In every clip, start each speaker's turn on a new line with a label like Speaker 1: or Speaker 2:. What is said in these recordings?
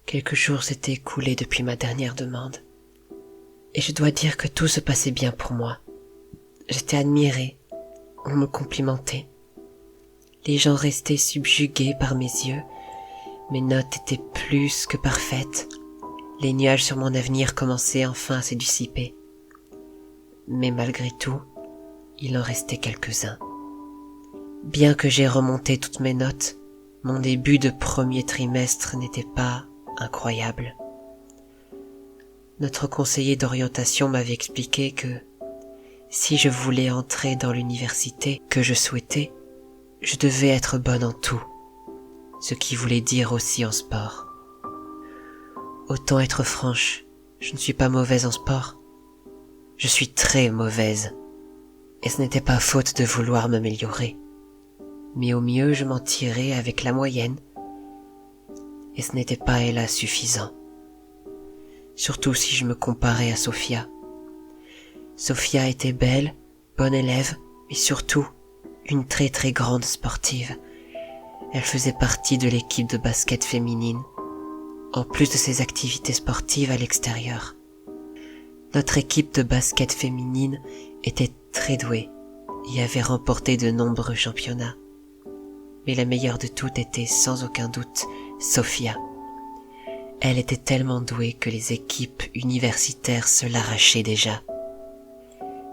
Speaker 1: Quelques jours s'étaient écoulés depuis ma dernière demande. Et je dois dire que tout se passait bien pour moi. J'étais admirée, on me complimentait. Les gens restaient subjugués par mes yeux. Mes notes étaient plus que parfaites. Les nuages sur mon avenir commençaient enfin à se dissiper. Mais malgré tout, il en restait quelques-uns. Bien que j'ai remonté toutes mes notes, mon début de premier trimestre n'était pas incroyable. Notre conseiller d'orientation m'avait expliqué que si je voulais entrer dans l'université que je souhaitais, je devais être bonne en tout, ce qui voulait dire aussi en sport. Autant être franche, je ne suis pas mauvaise en sport. Je suis très mauvaise, et ce n'était pas faute de vouloir m'améliorer. Mais au mieux je m'en tirais avec la moyenne, et ce n'était pas hélas suffisant. Surtout si je me comparais à Sophia. Sophia était belle, bonne élève, mais surtout une très très grande sportive. Elle faisait partie de l'équipe de basket féminine, en plus de ses activités sportives à l'extérieur. Notre équipe de basket féminine était très douée et avait remporté de nombreux championnats. Mais la meilleure de toutes était sans aucun doute Sophia. Elle était tellement douée que les équipes universitaires se l'arrachaient déjà.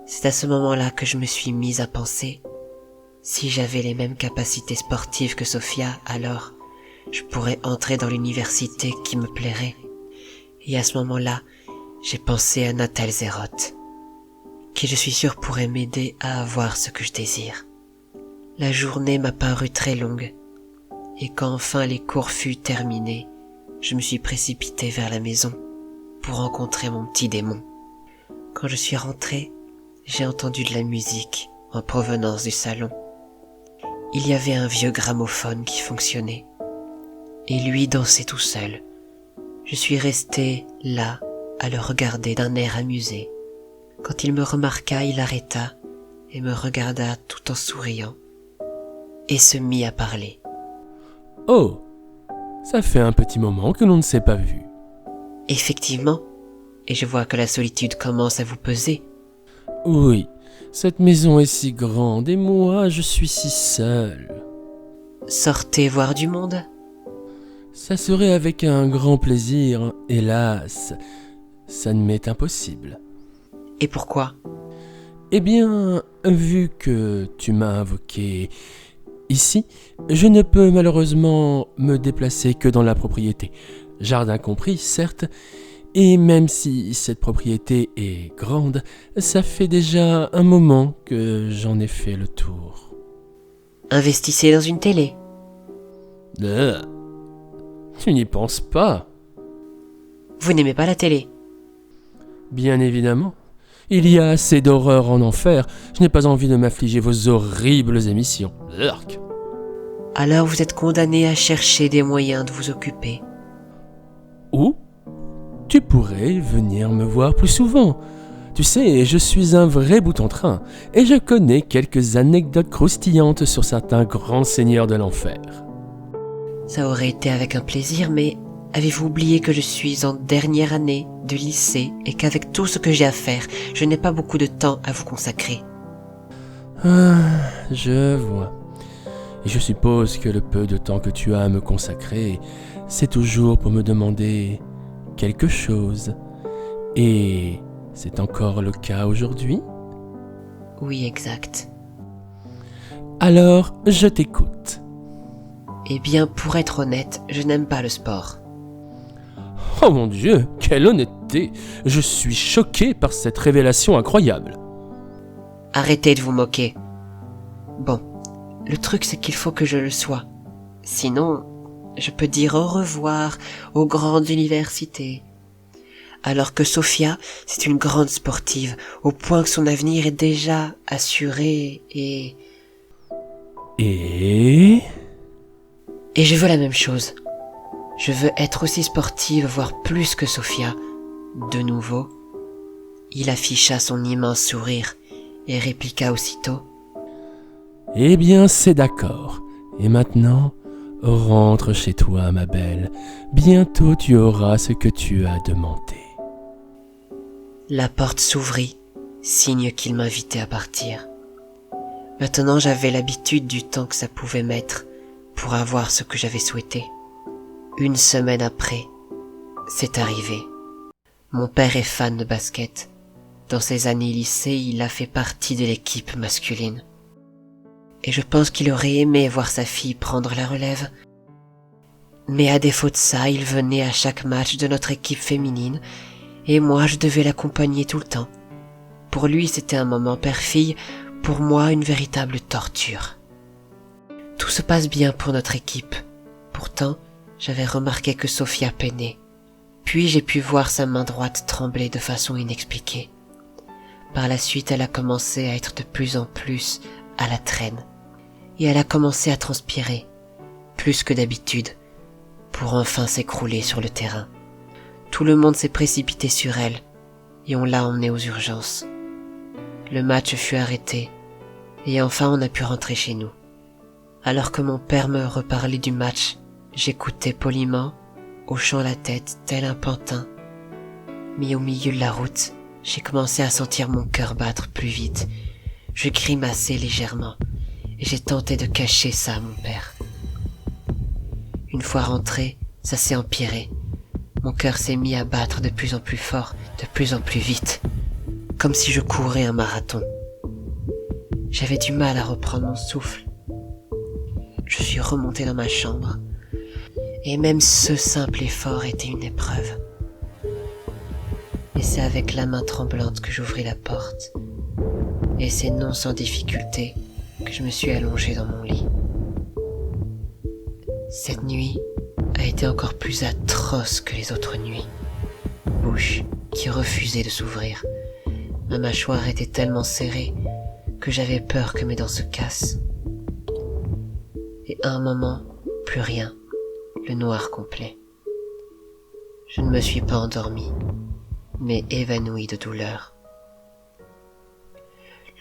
Speaker 1: C'est à ce moment-là que je me suis mise à penser, si j'avais les mêmes capacités sportives que Sophia, alors je pourrais entrer dans l'université qui me plairait. Et à ce moment-là, j'ai pensé à Natal Zeroth, qui je suis sûre pourrait m'aider à avoir ce que je désire. La journée m'a paru très longue, et quand enfin les cours furent terminés, je me suis précipitée vers la maison pour rencontrer mon petit démon. Quand je suis rentrée, j'ai entendu de la musique en provenance du salon. Il y avait un vieux gramophone qui fonctionnait, et lui dansait tout seul. Je suis restée là, à le regarder d'un air amusé. Quand il me remarqua, il arrêta et me regarda tout en souriant, et se mit à parler.
Speaker 2: « Oh, ça fait un petit moment que l'on ne s'est pas vu. »
Speaker 1: Effectivement, et je vois que la solitude commence à vous peser.
Speaker 2: Oui, cette maison est si grande et moi je suis si seul.
Speaker 1: Sortez voir du monde.
Speaker 2: Ça serait avec un grand plaisir, hélas, ça ne m'est impossible.
Speaker 1: Et pourquoi ?
Speaker 2: Eh bien, vu que tu m'as invoqué ici, je ne peux malheureusement me déplacer que dans la propriété. Jardin compris, certes, et même si cette propriété est grande, ça fait déjà un moment que j'en ai fait le tour.
Speaker 1: Investissez dans une télé.
Speaker 2: Tu n'y penses pas ?
Speaker 1: Vous n'aimez pas la télé ?
Speaker 2: Bien évidemment. Il y a assez d'horreur en enfer. Je n'ai pas envie de m'affliger vos horribles émissions. Urk.
Speaker 1: Alors vous êtes condamné à chercher des moyens de vous occuper.
Speaker 2: Ou tu pourrais venir me voir plus souvent. Tu sais, je suis un vrai boute-en-train et je connais quelques anecdotes croustillantes sur certains grands seigneurs de l'enfer.
Speaker 1: Ça aurait été avec un plaisir, mais avez-vous oublié que je suis en dernière année de lycée et qu'avec tout ce que j'ai à faire, je n'ai pas beaucoup de temps à vous consacrer.
Speaker 2: Je vois. Et je suppose que le peu de temps que tu as à me consacrer, c'est toujours pour me demander quelque chose. Et c'est encore le cas aujourd'hui ?
Speaker 1: Oui, exact.
Speaker 2: Alors, je t'écoute.
Speaker 1: Eh bien, pour être honnête, je n'aime pas le sport.
Speaker 2: Oh mon Dieu, quelle honnêteté! Je suis choqué par cette révélation incroyable.
Speaker 1: Arrêtez de vous moquer. Bon, le truc c'est qu'il faut que je le sois. Sinon, je peux dire au revoir aux grandes universités. Alors que Sophia, c'est une grande sportive, au point que son avenir est déjà assuré et je veux la même chose. Je veux être aussi sportive, voire plus que Sophia. De nouveau, il afficha son immense sourire et répliqua aussitôt.
Speaker 2: Eh bien, c'est d'accord. Et maintenant, Rentre chez toi, ma belle. Bientôt tu auras ce que tu as demandé. »
Speaker 1: La porte s'ouvrit, signe qu'il m'invitait à partir. Maintenant j'avais l'habitude du temps que ça pouvait mettre pour avoir ce que j'avais souhaité. 1 semaine après, c'est arrivé. Mon père est fan de basket. Dans ses années lycée, il a fait partie de l'équipe masculine. Et je pense qu'il aurait aimé voir sa fille prendre la relève. Mais à défaut de ça, il venait à chaque match de notre équipe féminine et moi je devais l'accompagner tout le temps. Pour lui c'était un moment père-fille, pour moi une véritable torture. Tout se passe bien pour notre équipe. Pourtant, j'avais remarqué que Sophia peinait. Puis j'ai pu voir sa main droite trembler de façon inexpliquée. Par la suite, elle a commencé à être de plus en plus à la traîne. Et elle a commencé à transpirer, plus que d'habitude, pour enfin s'écrouler sur le terrain. Tout le monde s'est précipité sur elle, et on l'a emmenée aux urgences. Le match fut arrêté, et enfin on a pu rentrer chez nous. Alors que mon père me reparlait du match, j'écoutais poliment, hochant la tête tel un pantin. Mais au milieu de la route, j'ai commencé à sentir mon cœur battre plus vite. Je grimaçais légèrement, et j'ai tenté de cacher ça à mon père. Une fois rentré, ça s'est empiré. Mon cœur s'est mis à battre de plus en plus fort, de plus en plus vite, comme si je courais un marathon. J'avais du mal à reprendre mon souffle. Je suis remonté dans ma chambre, et même ce simple effort était une épreuve. Et c'est avec la main tremblante que j'ouvris la porte, et c'est non sans difficulté que je me suis allongé dans mon lit. Cette nuit a été encore plus atroce que les autres nuits. Bouche qui refusait de s'ouvrir. Ma mâchoire était tellement serrée que j'avais peur que mes dents se cassent. Et à un moment, plus rien, le noir complet. Je ne me suis pas endormi, mais évanoui de douleur.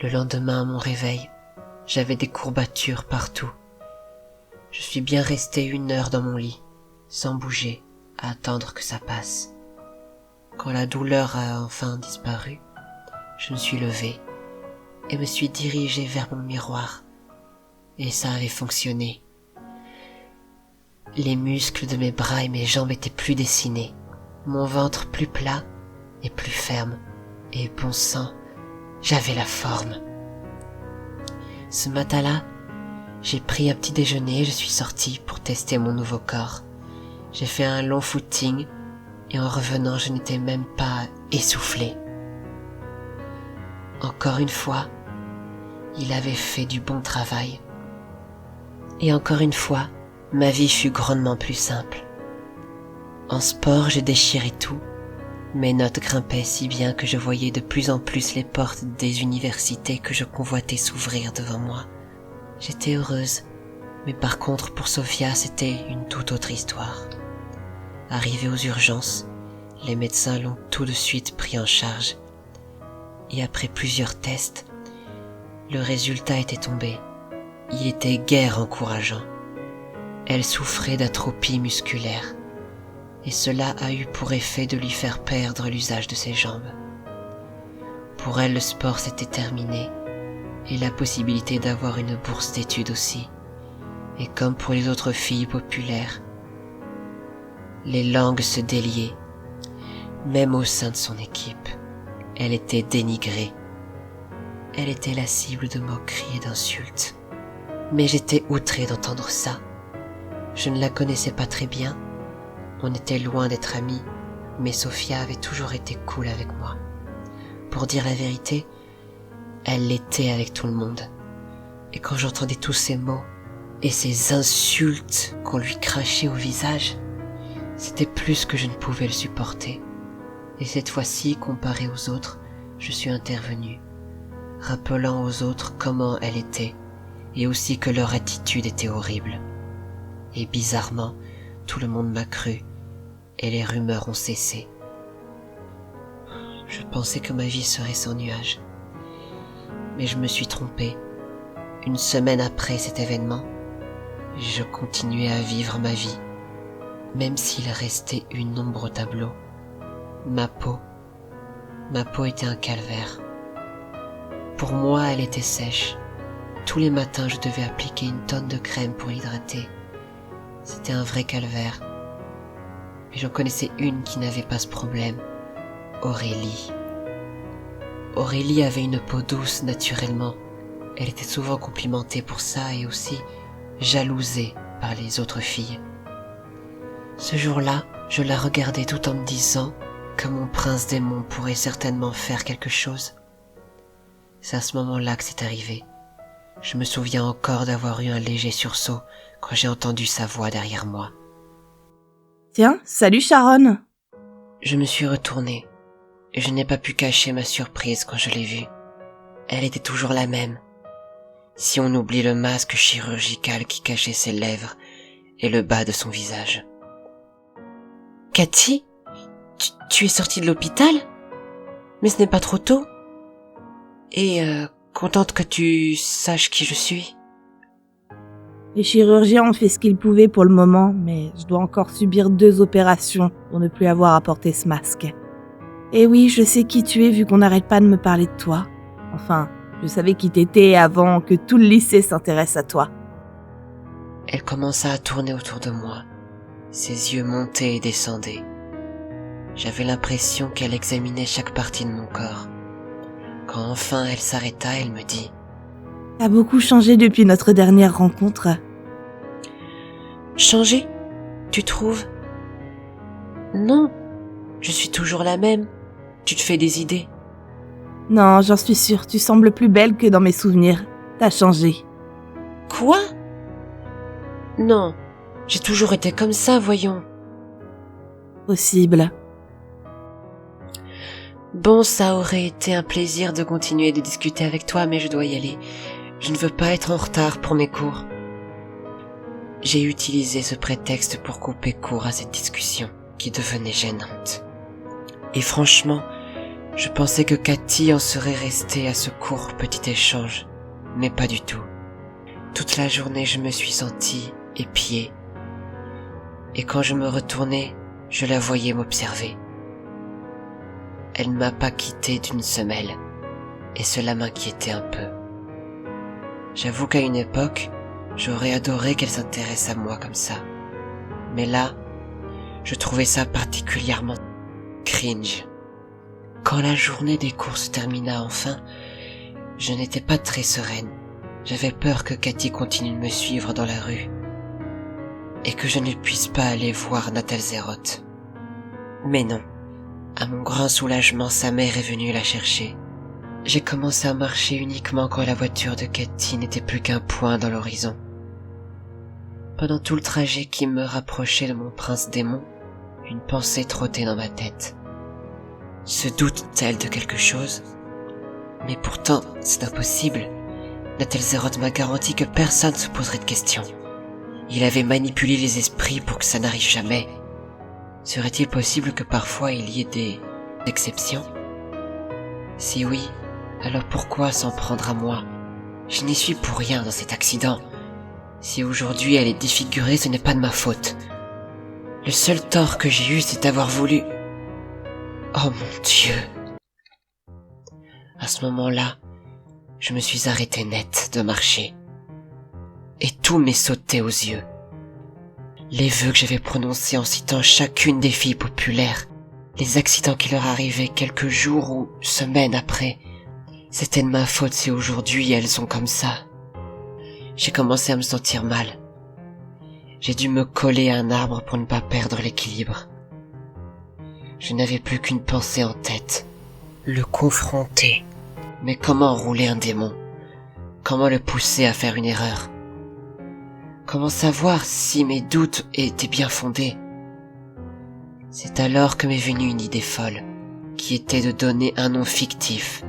Speaker 1: Le lendemain, à mon réveil, j'avais des courbatures partout. Je suis bien resté 1 heure dans mon lit, sans bouger, à attendre que ça passe. Quand la douleur a enfin disparu, je me suis levé et me suis dirigé vers mon miroir. Et ça avait fonctionné. Les muscles de mes bras et mes jambes étaient plus dessinés, mon ventre plus plat et plus ferme, et bon sang, j'avais la forme. Ce matin-là, j'ai pris un petit déjeuner et je suis sorti pour tester mon nouveau corps. J'ai fait un long footing et en revenant, je n'étais même pas essoufflé. Encore une fois, il avait fait du bon travail. Et encore une fois, ma vie fut grandement plus simple. En sport, je déchirais tout. Mes notes grimpaient si bien que je voyais de plus en plus les portes des universités que je convoitais s'ouvrir devant moi. J'étais heureuse, mais par contre pour Sophia, c'était une toute autre histoire. Arrivée aux urgences, les médecins l'ont tout de suite pris en charge. Et après plusieurs tests, le résultat était tombé. Il était guère encourageant. Elle souffrait d'atrophie musculaire, et cela a eu pour effet de lui faire perdre l'usage de ses jambes. Pour elle, le sport s'était terminé, et la possibilité d'avoir une bourse d'études aussi. Et comme pour les autres filles populaires, les langues se déliaient. Même au sein de son équipe, elle était dénigrée. Elle était la cible de moqueries et d'insultes. Mais j'étais outré d'entendre ça. Je ne la connaissais pas très bien. On était loin d'être amis, mais Sophia avait toujours été cool avec moi. Pour dire la vérité, elle l'était avec tout le monde. Et quand j'entendais tous ces mots et ces insultes qu'on lui crachait au visage, c'était plus que je ne pouvais le supporter. Et cette fois-ci, comparée aux autres, je suis intervenu, rappelant aux autres comment elle était, et aussi que leur attitude était horrible. Et bizarrement, tout le monde m'a cru, et les rumeurs ont cessé. Je pensais que ma vie serait sans nuages. Mais je me suis trompé. 1 semaine après cet événement, Je continuais à vivre ma vie, même s'il restait une ombre au tableau. Ma peau était un calvaire. Pour moi, elle était sèche. Tous les matins, je devais appliquer une tonne de crème pour l'hydrater. C'était un vrai calvaire. Mais j'en connaissais une qui n'avait pas ce problème. Aurélie. Aurélie avait une peau douce naturellement. Elle était souvent complimentée pour ça et aussi jalousée par les autres filles. Ce jour-là, je la regardais tout en me disant que mon prince démon pourrait certainement faire quelque chose. C'est à ce moment-là que c'est arrivé. Je me souviens encore d'avoir eu un léger sursaut quand j'ai entendu sa voix derrière moi.
Speaker 3: Tiens, salut Sharon.
Speaker 1: Je me suis retourné et je n'ai pas pu cacher ma surprise quand je l'ai vue. Elle était toujours la même. Si on oublie le masque chirurgical qui cachait ses lèvres et le bas de son visage. Cathy, tu es sortie de l'hôpital? Mais ce n'est pas trop tôt? Et contente que tu saches qui je suis.
Speaker 3: Les chirurgiens ont fait ce qu'ils pouvaient pour le moment, mais je dois encore subir 2 opérations pour ne plus avoir à porter ce masque. Et oui, je sais qui tu es vu qu'on n'arrête pas de me parler de toi. Enfin, je savais qui t'étais avant que tout le lycée s'intéresse à toi.
Speaker 1: Elle commença à tourner autour de moi. Ses yeux montaient et descendaient. J'avais l'impression qu'elle examinait chaque partie de mon corps. Quand enfin elle s'arrêta, elle me dit «
Speaker 3: T'as beaucoup changé depuis notre dernière rencontre. »
Speaker 1: Changé? Tu trouves? Non, je suis toujours la même. Tu te fais des idées.
Speaker 3: Non, j'en suis sûre, tu sembles plus belle que dans mes souvenirs. T'as changé.
Speaker 1: Quoi? Non, j'ai toujours été comme ça, voyons.
Speaker 3: Possible.
Speaker 1: Bon, ça aurait été un plaisir de continuer de discuter avec toi, mais je dois y aller. Je ne veux pas être en retard pour mes cours. J'ai utilisé ce prétexte pour couper court à cette discussion qui devenait gênante. Et franchement, je pensais que Cathy en serait restée à ce court petit échange, mais pas du tout. Toute la journée, je me suis sentie épiée. Et quand je me retournais, je la voyais m'observer. Elle ne m'a pas quitté d'une semelle, et cela m'inquiétait un peu. J'avoue qu'à une époque, j'aurais adoré qu'elle s'intéresse à moi comme ça. Mais là, je trouvais ça particulièrement cringe. Quand la journée des cours se termina enfin, je n'étais pas très sereine. J'avais peur que Cathy continue de me suivre dans la rue, et que je ne puisse pas aller voir Natalzeroth. Mais non. À mon grand soulagement, sa mère est venue la chercher. J'ai commencé à marcher uniquement quand la voiture de Cathy n'était plus qu'un point dans l'horizon. Pendant tout le trajet qui me rapprochait de mon prince démon, une pensée trottait dans ma tête. Se doute-t-elle de quelque chose? Mais pourtant, c'est impossible. Natalzeroth m'a garanti que personne ne se poserait de questions. Il avait manipulé les esprits pour que ça n'arrive jamais. Serait-il possible que parfois il y ait des exceptions? Si oui, alors pourquoi s'en prendre à moi? Je n'y suis pour rien dans cet accident. Si aujourd'hui elle est défigurée, ce n'est pas de ma faute. Le seul tort que j'ai eu, c'est d'avoir voulu... Oh mon Dieu! À ce moment-là, je me suis arrêté net de marcher. Et tout m'est sauté aux yeux. Les vœux que j'avais prononcés en citant chacune des filles populaires, les accidents qui leur arrivaient quelques jours ou semaines après, c'était de ma faute si aujourd'hui elles sont comme ça. J'ai commencé à me sentir mal. J'ai dû me coller à un arbre pour ne pas perdre l'équilibre. Je n'avais plus qu'une pensée en tête, le confronter. Mais comment rouler un démon? Comment le pousser à faire une erreur? Comment savoir si mes doutes étaient bien fondés? C'est alors que m'est venue une idée folle, qui était de donner un nom fictif,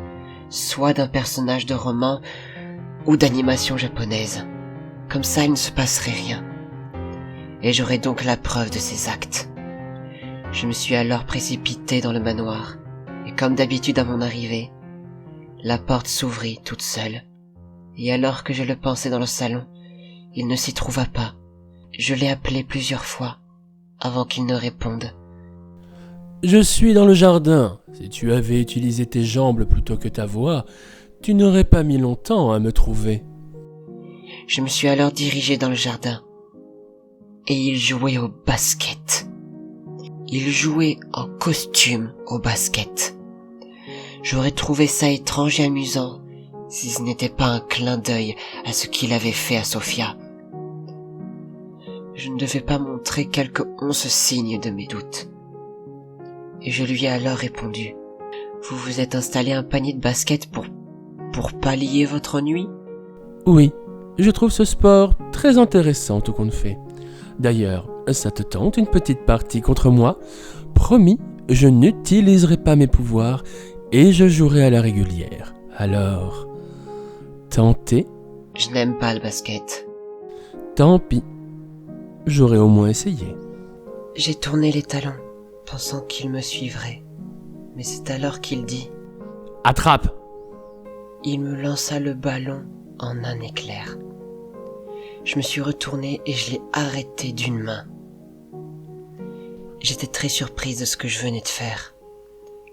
Speaker 1: soit d'un personnage de roman ou d'animation japonaise. Comme ça, il ne se passerait rien. Et j'aurais donc la preuve de ses actes. Je me suis alors précipité dans le manoir, et comme d'habitude à mon arrivée, la porte s'ouvrit toute seule, et alors que je le pensais dans le salon, Il ne s'y trouva pas. Je l'ai appelé plusieurs fois, avant qu'il ne réponde.
Speaker 2: Je suis dans le jardin. Si tu avais utilisé tes jambes plutôt que ta voix, tu n'aurais pas mis longtemps à me trouver.
Speaker 1: Je me suis alors dirigé dans le jardin. Et il jouait au basket. Il jouait en costume au basket. J'aurais trouvé ça étrange et amusant si ce n'était pas un clin d'œil à ce qu'il avait fait à Sophia. Je ne devais pas montrer quelques 11 signes de mes doutes. Et je lui ai alors répondu. Vous vous êtes installé un panier de basket pour pallier votre ennui?
Speaker 2: Oui, je trouve ce sport très intéressant tout compte fait. D'ailleurs, ça te tente une petite partie contre moi? Promis, je n'utiliserai pas mes pouvoirs et je jouerai à la régulière. Alors, tenter?
Speaker 1: Je n'aime pas le basket.
Speaker 2: Tant pis, j'aurais au moins essayé.
Speaker 1: J'ai tourné les talons, pensant qu'il me suivrait. Mais c'est alors qu'il dit
Speaker 2: « Attrape !»
Speaker 1: Il me lança le ballon en un éclair. Je me suis retourné et je l'ai arrêté d'une main. J'étais très surprise de ce que je venais de faire.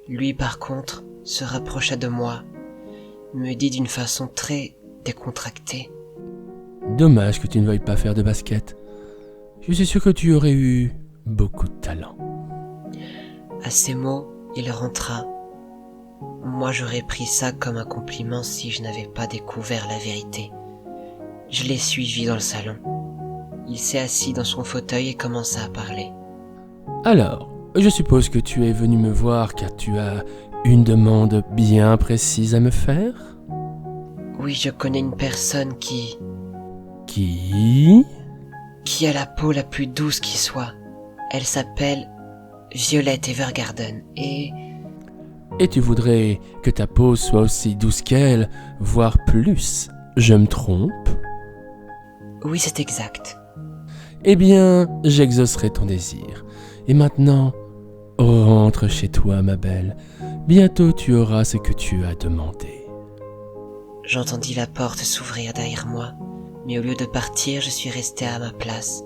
Speaker 1: Lui, par contre, se rapprocha de moi, me dit d'une façon très décontractée.
Speaker 2: Dommage que tu ne veuilles pas faire de basket. Je suis sûr que tu aurais eu beaucoup de talent.
Speaker 1: À ces mots, il rentra. Moi, j'aurais pris ça comme un compliment si je n'avais pas découvert la vérité. Je l'ai suivi dans le salon. Il s'est assis dans son fauteuil et commença à parler.
Speaker 2: Alors, je suppose que tu es venu me voir car tu as une demande bien précise à me faire?
Speaker 1: Oui, je connais une personne qui a la peau la plus douce qui soit. Elle s'appelle Violette Evergarden et
Speaker 2: tu voudrais que ta peau soit aussi douce qu'elle, voire plus. Je me trompe?
Speaker 1: Oui, c'est exact.
Speaker 2: Eh bien, j'exaucerai ton désir. Et maintenant, rentre chez toi, ma belle. Bientôt tu auras ce que tu as demandé.
Speaker 1: J'entendis la porte s'ouvrir derrière moi, mais au lieu de partir, je suis resté à ma place.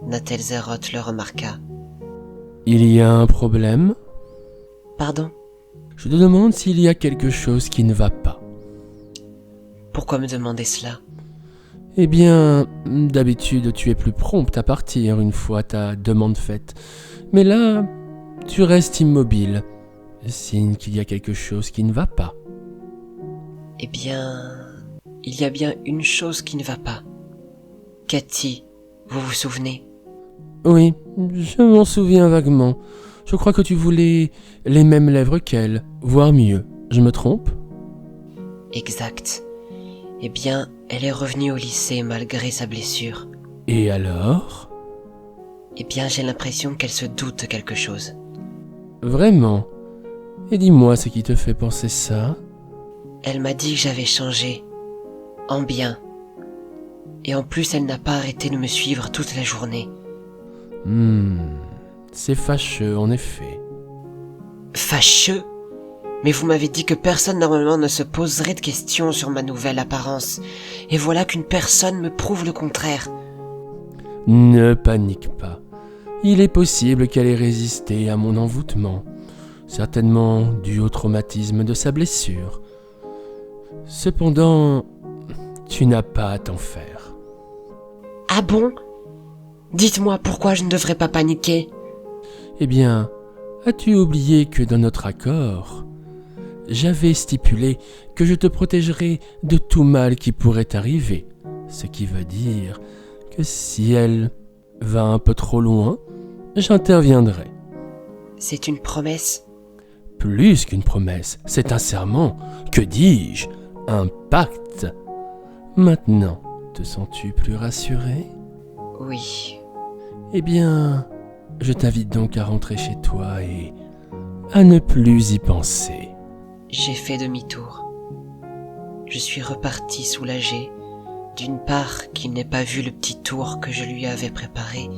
Speaker 1: Nathel Zeroth le remarqua.
Speaker 2: Il y a un problème?
Speaker 1: Pardon?
Speaker 2: Je te demande s'il y a quelque chose qui ne va pas.
Speaker 1: Pourquoi me demander cela?
Speaker 2: Eh bien, d'habitude, tu es plus prompte à partir une fois ta demande faite. Mais là, tu restes immobile. Signe qu'il y a quelque chose qui ne va pas.
Speaker 1: Eh bien, il y a bien une chose qui ne va pas. Cathy, vous vous souvenez?
Speaker 2: Oui, je m'en souviens vaguement. Je crois que tu voulais les mêmes lèvres qu'elle, voire mieux. Je me trompe?
Speaker 1: Exact. Eh bien, elle est revenue au lycée malgré sa blessure.
Speaker 2: Et alors?
Speaker 1: Eh bien, j'ai l'impression qu'elle se doute de quelque chose.
Speaker 2: Vraiment? Et dis-moi ce qui te fait penser ça?
Speaker 1: Elle m'a dit que j'avais changé. En bien. Et en plus, elle n'a pas arrêté de me suivre toute la journée.
Speaker 2: C'est fâcheux en effet.
Speaker 1: Fâcheux? Mais vous m'avez dit que personne normalement ne se poserait de questions sur ma nouvelle apparence. Et voilà qu'une personne me prouve le contraire.
Speaker 2: Ne panique pas. Il est possible qu'elle ait résisté à mon envoûtement. Certainement dû au traumatisme de sa blessure. Cependant, tu n'as pas à t'en faire.
Speaker 1: Ah bon? Dites-moi pourquoi je ne devrais pas paniquer.
Speaker 2: Eh bien, as-tu oublié que dans notre accord, j'avais stipulé que je te protégerais de tout mal qui pourrait t'arriver, ce qui veut dire que si elle va un peu trop loin, j'interviendrai.
Speaker 1: C'est une promesse?
Speaker 2: Plus qu'une promesse, c'est un serment. Que dis-je? Un pacte. Maintenant, te sens-tu plus rassuré?
Speaker 1: Oui.
Speaker 2: Eh bien, je t'invite donc à rentrer chez toi et à ne plus y penser.
Speaker 1: J'ai fait demi-tour. Je suis reparti soulagé, d'une part qu'il n'ait pas vu le petit tour que je lui avais préparé,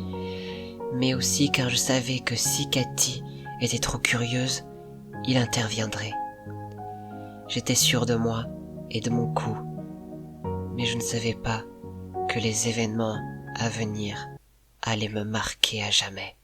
Speaker 1: mais aussi car je savais que si Cathy était trop curieuse, il interviendrait. J'étais sûr de moi et de mon coup, mais je ne savais pas que les événements à venir allaient me marquer à jamais.